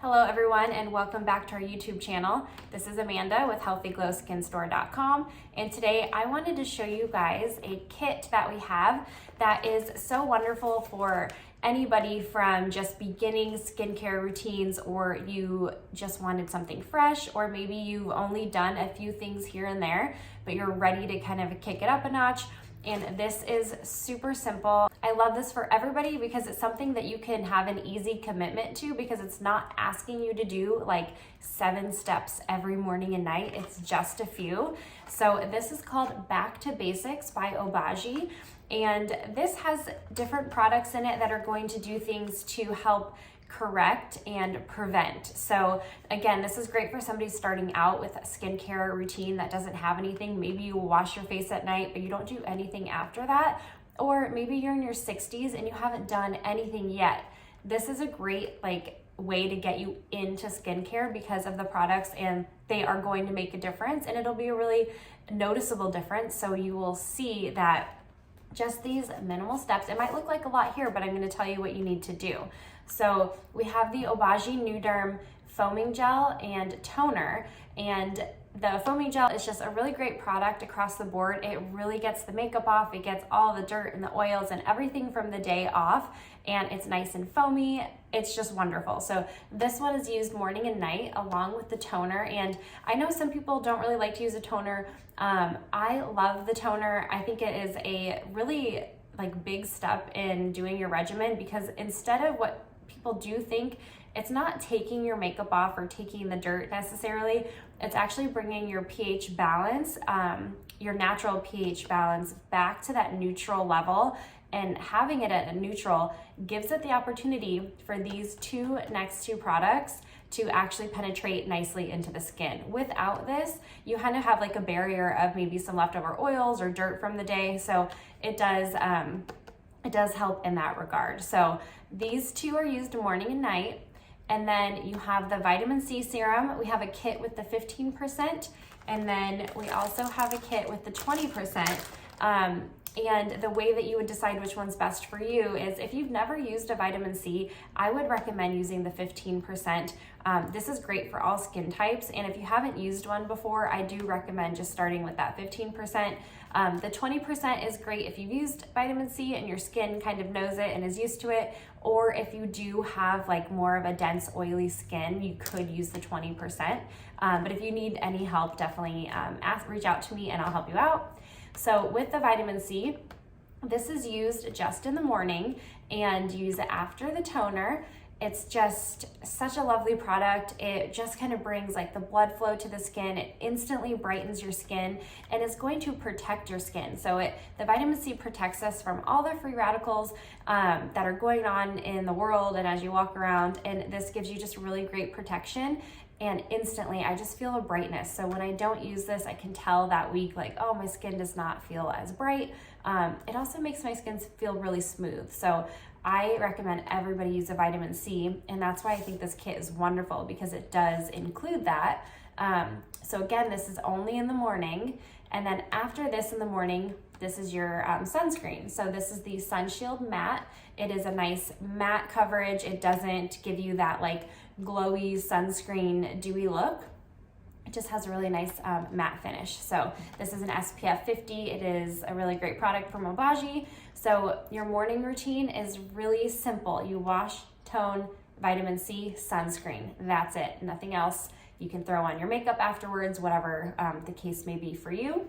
Hello everyone and welcome back to our YouTube channel. This is Amanda with HealthyGlowSkinStore.com, and today I wanted to show you guys a kit that we have that is so wonderful for anybody from just beginning skincare routines, or you just wanted something fresh, or maybe you've only done a few things here and there but you're ready to kind of kick it up a notch. And this is super simple. I love this for everybody because it's something that you can have an easy commitment to, because it's not asking you to do like 7 steps every morning and night. It's just a few. So this is called Back to Basics by Obagi. And this has different products in it that are going to do things to help correct and prevent. So again, this is great for somebody starting out with a skincare routine that doesn't have anything. Maybe you wash your face at night, but you don't do anything after that. Or maybe you're in your 60s and you haven't done anything yet. This is a great way to get you into skincare because of the products, and they are going to make a difference, and it'll be a really noticeable difference. So you will see that just these minimal steps, it might look like a lot here, but I'm going to tell you what you need to do. So we have the Obagi New-Derm foaming gel and toner, and the foaming gel is just a really great product across the board. It really gets the makeup off, it gets all the dirt and the oils and everything from the day off, and it's nice and foamy. It's just wonderful. So this one is used morning and night along with the toner, and I know some people don't really like to use a toner. I love the toner. I think it is a really big step in doing your regimen, because instead of what people do think, it's not taking your makeup off or taking the dirt necessarily. It's actually bringing your pH balance, your natural pH balance, back to that neutral level. And having it at a neutral gives it the opportunity for these next two products to actually penetrate nicely into the skin. Without this, you kind of have a barrier of maybe some leftover oils or dirt from the day. So it does help in that regard. So these two are used morning and night. And then you have the vitamin C serum. We have a kit with the 15%, and then we also have a kit with the 20%. And the way that you would decide which one's best for you is, if you've never used a vitamin C, I would recommend using the 15%. This is great for all skin types, and if you haven't used one before, I do recommend just starting with that 15%. The 20% is great if you've used vitamin C and your skin kind of knows it and is used to it, or if you do have more of a dense, oily skin, you could use the 20%. But if you need any help, definitely reach out to me and I'll help you out. So with the vitamin C, this is used just in the morning and use it after the toner. It's just such a lovely product. It just kind of brings the blood flow to the skin. It instantly brightens your skin, and it's going to protect your skin. So the vitamin C protects us from all the free radicals that are going on in the world and as you walk around, and this gives you just really great protection. And instantly I just feel a brightness. So when I don't use this, I can tell that week, oh, my skin does not feel as bright. It also makes my skin feel really smooth. So I recommend everybody use a vitamin C, and that's why I think this kit is wonderful, because it does include that. So again, this is only in the morning, and then after this in the morning, this is your sunscreen. So this is the Sunshield Matte. It is a nice matte coverage. It doesn't give you that glowy sunscreen dewy look. It just has a really nice matte finish. So this is an SPF 50. It is a really great product from Obagi. So your morning routine is really simple. You wash, tone, vitamin C, sunscreen. That's it, nothing else. You can throw on your makeup afterwards, whatever the case may be for you.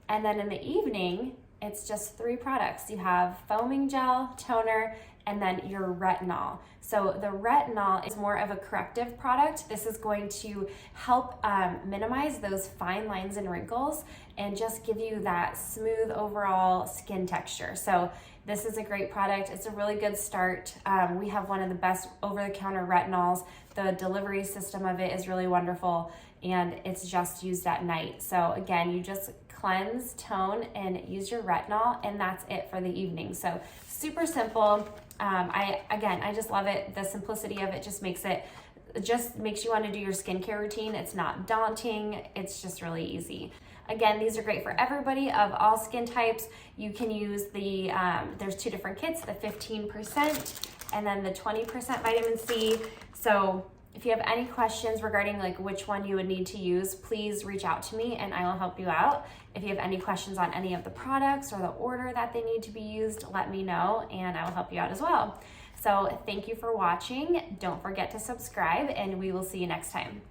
And then in the evening, it's just 3 products. You have foaming gel, toner, and then your retinol. So the retinol is more of a corrective product. This is going to help minimize those fine lines and wrinkles and just give you that smooth overall skin texture. So this is a great product. It's a really good start. We have one of the best over-the-counter retinols. The delivery system of it is really wonderful, and it's just used at night. So again, you just cleanse, tone, and use your retinol, and that's it for the evening. So super simple. I just love it. The simplicity of it just makes you want to do your skincare routine. It's not daunting. It's just really easy. Again, these are great for everybody of all skin types. You can use the, there's 2 different kits, the 15% and then the 20% vitamin C. So If you have any questions regarding like which one you would need to use, please reach out to me and I will help you out. If you have any questions on any of the products or the order that they need to be used, let me know and I will help you out as well. So thank you for watching. Don't forget to subscribe and we will see you next time.